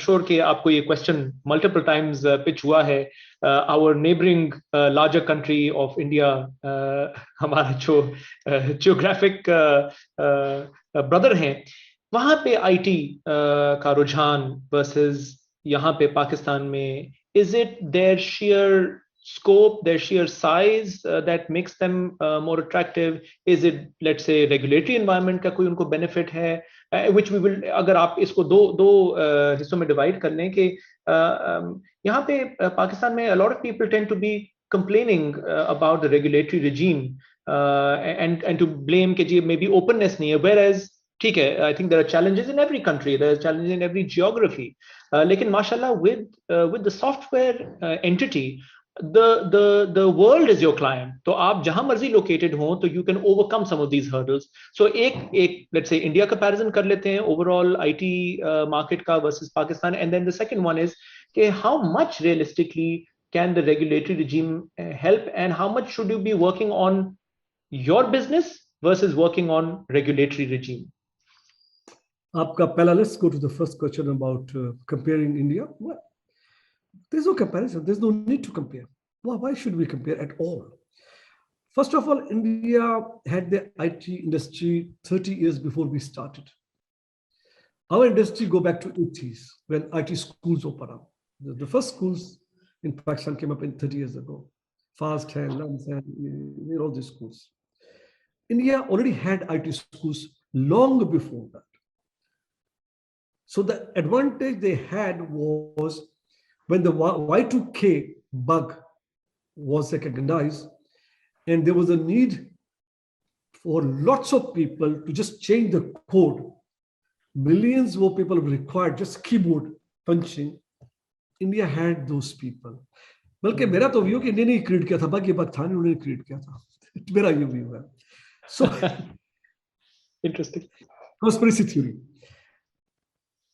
sure कि आपको ये question multiple times pitch हुआ है. Our neighboring larger country of India, हमारा जो geographic brother हैं, वहाँ पे IT का रुझान versus यहाँ पे पाकिस्तान में, is it their sheer scope, their sheer size that makes them more attractive? Is it, let's say, regulatory environment का कोई उनको benefit है? Which we will, अगर आप इसको दो हिस्सों में divide कर लें कि यहाँ पे पाकिस्तान में a lot of people tend to be complaining about the regulatory regime and to blame कि जी maybe openness नहीं है, whereas ठीक है, I think there are challenges in every country, there are challenges in every geography, लेकिन माशाल्लाह with the software entity, the world is your client. तो आप जहां मर्जी located हो, तो you can overcome some of these hurdles. So एक let's say India comparison कर लेते हैं overall IT market का versus Pakistan, and then the second one is कि how much realistically can the regulatory regime help, and how much should you be working on your business versus working on regulatory regime? आपका पहला, let's go to the first question about comparing India. Well, there's no comparison. There's no need to compare. Well, why should we compare at all? First of all, India had the IT industry 30 years before we started. Our industry go back to 80s when IT schools opened up. The first schools in Pakistan came up in 30 years ago. Fast Hand, Lums Hand, all these schools. India already had IT schools long before that. So the advantage they had was when the Y2K bug was recognized, and there was a need for lots of people to just change the code. Millions more people required just keyboard punching. India had those people. बल्कि मेरा तो view कि इन्होंने नहीं create किया था, बाकी बात था नहीं उन्होंने क्रिएट किया था. मेरा ये व्यू है. So interesting. Conspiracy theory.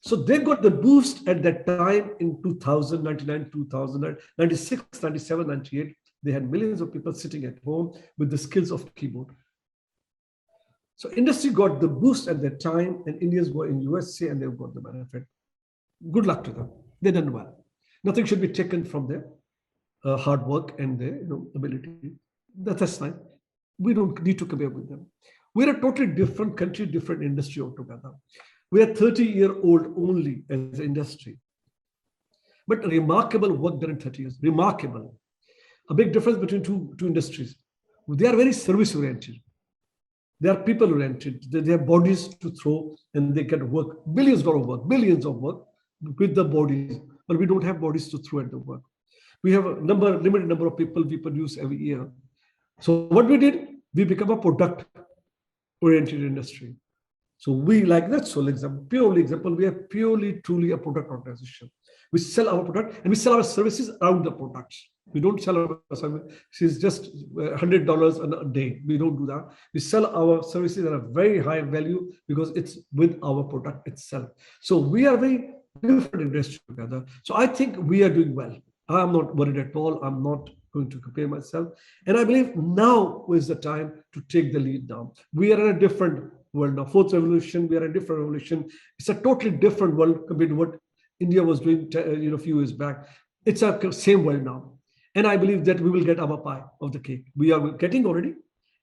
So they got the boost at that time in 2000, 99, 2000, 96, 97, 98. They had millions of people sitting at home with the skills of keyboard. So industry got the boost at that time, and Indians were in USA and they got the benefit. Good luck to them. They done well. Nothing should be taken from their hard work and their ability. That's fine. We don't need to compare with them. We're a totally different country, different industry altogether. We are 30-year-old only as an industry. But remarkable work done in 30 years, remarkable. A big difference between two industries. They are very service-oriented. They are people-oriented. They have bodies to throw and they can work, billions of work with the bodies. But we don't have bodies to throw at the work. We have a limited number of people we produce every year. So what we did, we become a product-oriented industry. So we, like that sole example, purely example, we are purely, truly a product organization. We sell our product and we sell our services around the products. We don't sell our services just $100 a day. We don't do that. We sell our services at a very high value because it's with our product itself. So we are very different industry together. So I think we are doing well. I'm not worried at all. I'm not going to compare myself. And I believe now is the time to take the lead now. We are in a different world now. Fourth revolution, we are in a different revolution. It's a totally different world compared to what India was doing a few years back. It's a same world now. And I believe that we will get our pie of the cake. We are getting already,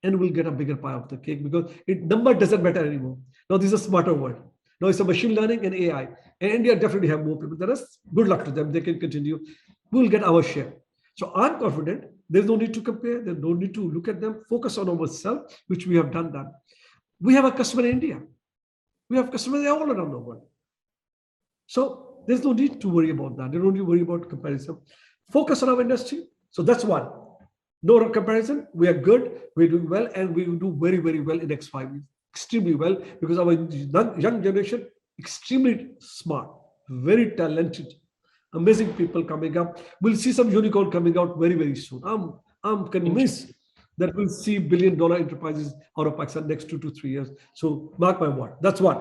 and we'll get a bigger pie of the cake because number doesn't matter anymore. Now this is a smarter world. Now it's a machine learning and AI. And India definitely have more people than us. Good luck to them. They can continue. We'll get our share. So I'm confident. There's no need to compare. There's no need to look at them. Focus on ourselves, which we have done that. We have a customer in India. We have customers all around the world. So there's no need to worry about that. There's no need to worry about comparison. Focus on our industry. So that's one. No comparison. We are good. We're doing well, and we will do very, very well in the next 5 years. Extremely well, because our young generation, extremely smart, very talented, amazing people coming up. We'll see some unicorn coming out very, very soon. I'm convinced that we'll see billion-dollar enterprises out of Pakistan next 2 to 3 years. So mark my word. That's one.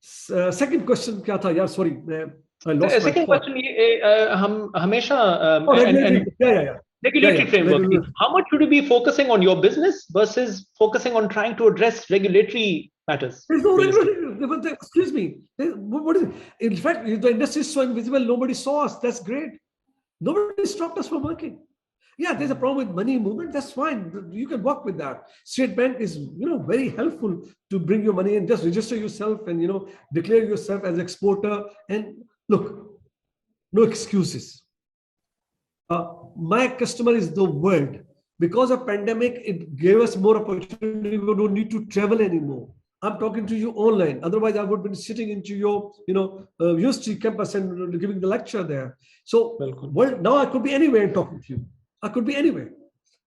Second question, kya tha? Yeah, sorry, I lost my second thought. question. हम हमेशा regulatory framework. How much should you be focusing on your business versus focusing on trying to address regulatory matters. There's no regulatory. Excuse me. What is it? In fact, if the industry is so invisible, nobody saw us. That's great. Nobody stopped us from working. Yeah, there's a problem with money movement. That's fine. You can work with that. State Bank is, very helpful to bring your money and just register yourself and, declare yourself as exporter. And look, no excuses. My customer is the world. Because of pandemic, it gave us more opportunity. We don't need to travel anymore. I'm talking to you online. Otherwise, I would have been sitting into your, university campus and giving the lecture there. So, well, now I could be anywhere and talking to you. I could be anywhere.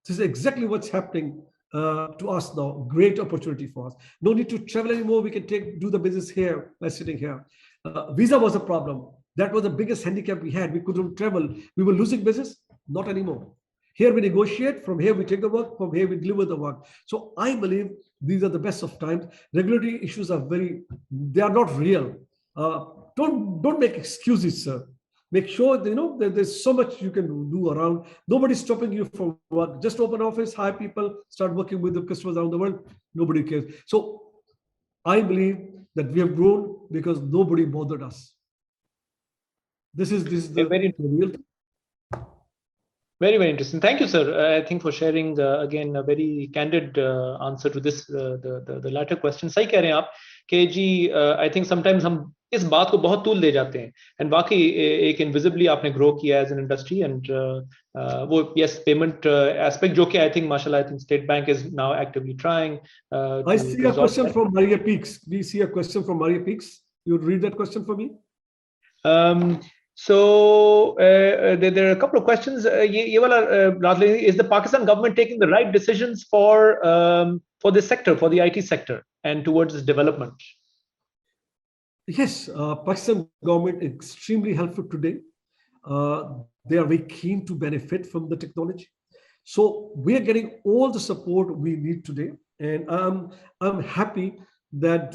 This is exactly what's happening to us now. Great opportunity for us. No need to travel anymore. We can do the business here by sitting here. Visa was a problem. That was the biggest handicap we had. We couldn't travel. We were losing business. Not anymore. Here we negotiate, from here we take the work, from here we deliver the work. So I believe these are the best of times. Regulatory issues are they are not real. Don't make excuses, sir. Make sure that there's so much you can do around. Nobody's stopping you from work. Just open office, hire people, start working with the customers around the world. Nobody cares. So I believe that we have grown because nobody bothered us. This is the real thing. Very, very interesting. Thank you, sir. I think for sharing again a very candid answer to this the latter question. सही कह रहे हैं आप कि जी I think sometimes हम इस बात को बहुत तूल दे जाते हैं and वाकई एक invisibly आपने grow किया as an industry and वो yes payment aspect जो कि I think mashallah I think State Bank is now actively trying. I see a question from Maria Peaks. We see a question from Maria Peaks. You would read that question for me. So there are a couple of questions. Is the Pakistan government taking the right decisions for this sector, for the IT sector, and towards its development? Yes, Pakistan government is extremely helpful today. They are very keen to benefit from the technology. So we are getting all the support we need today, and I'm happy that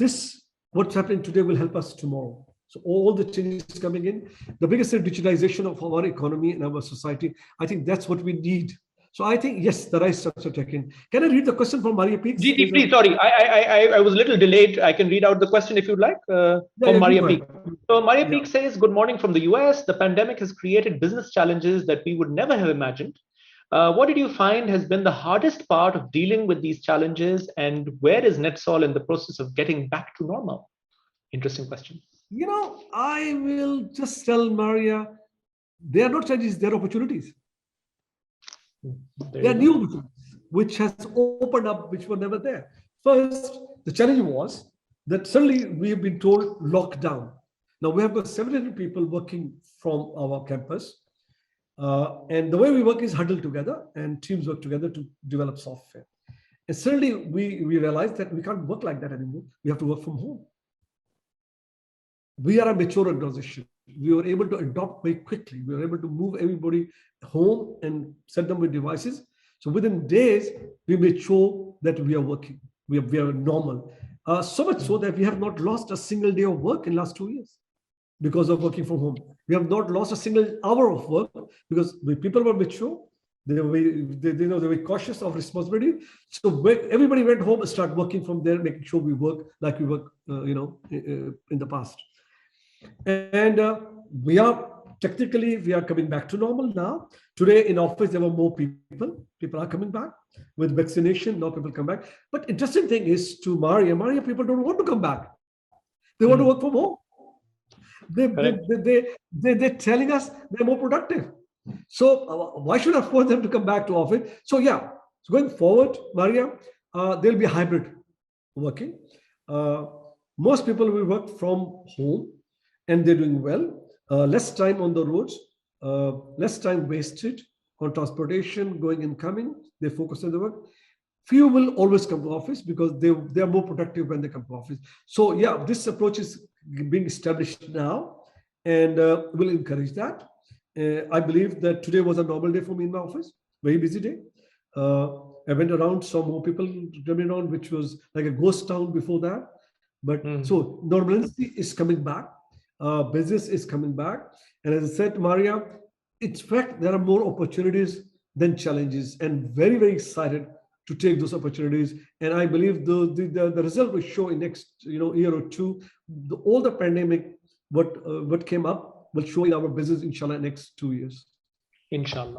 what's happening today will help us tomorrow. So all the changes coming in, the biggest digitalization of our economy and our society, I think that's what we need. So I think, yes, the right steps are taken. Can I read the question from Maria Peaks? GT, please, sorry, I was a little delayed. I can read out the question if you'd like from Maria Peaks. So Maria Peaks says, good morning from the US. The pandemic has created business challenges that we would never have imagined. What did you find has been the hardest part of dealing with these challenges, and where is NetSol in the process of getting back to normal? Interesting question. I will just tell Maria, they are not challenges, they are opportunities. They are new opportunities, which has opened up, which were never there. First, the challenge was that suddenly we have been told lockdown. Now we have got 700 people working from our campus. And the way we work is huddled together and teams work together to develop software. And suddenly we realized that we can't work like that anymore. We have to work from home. We are a mature organization. We were able to adopt very quickly. We were able to move everybody home and set them with devices. So within days, we made sure that we are working. We are normal. So much so that we have not lost a single day of work in the last 2 years because of working from home. We have not lost a single hour of work because the people were mature. They were very cautious of responsibility. So everybody went home and started working from there, making sure we work like we worked, in the past. And we are coming back to normal now. Today in office, there were more people. People are coming back with vaccination. Now people come back. But interesting thing is to Maria, people don't want to come back. They want to work from home. They're telling us they're more productive. So why should I force them to come back to office? So yeah, so going forward, Maria, there'll be hybrid working. Most people will work from home. And they're doing well, less time on the roads, less time wasted on transportation, going and coming. They focus on the work. Few will always come to office because they are more productive when they come to office. So yeah, this approach is being established now, and we'll encourage that. I believe that today was a normal day for me in my office, very busy day. I went around, saw more people coming around, which was like a ghost town before that. But so normalcy is coming back. Business is coming back. And as I said, Maria, in fact, there are more opportunities than challenges, and very, very excited to take those opportunities. And I believe the result will show in next year or two. All the pandemic, what came up will show in our business, inshallah, next 2 years. Inshallah.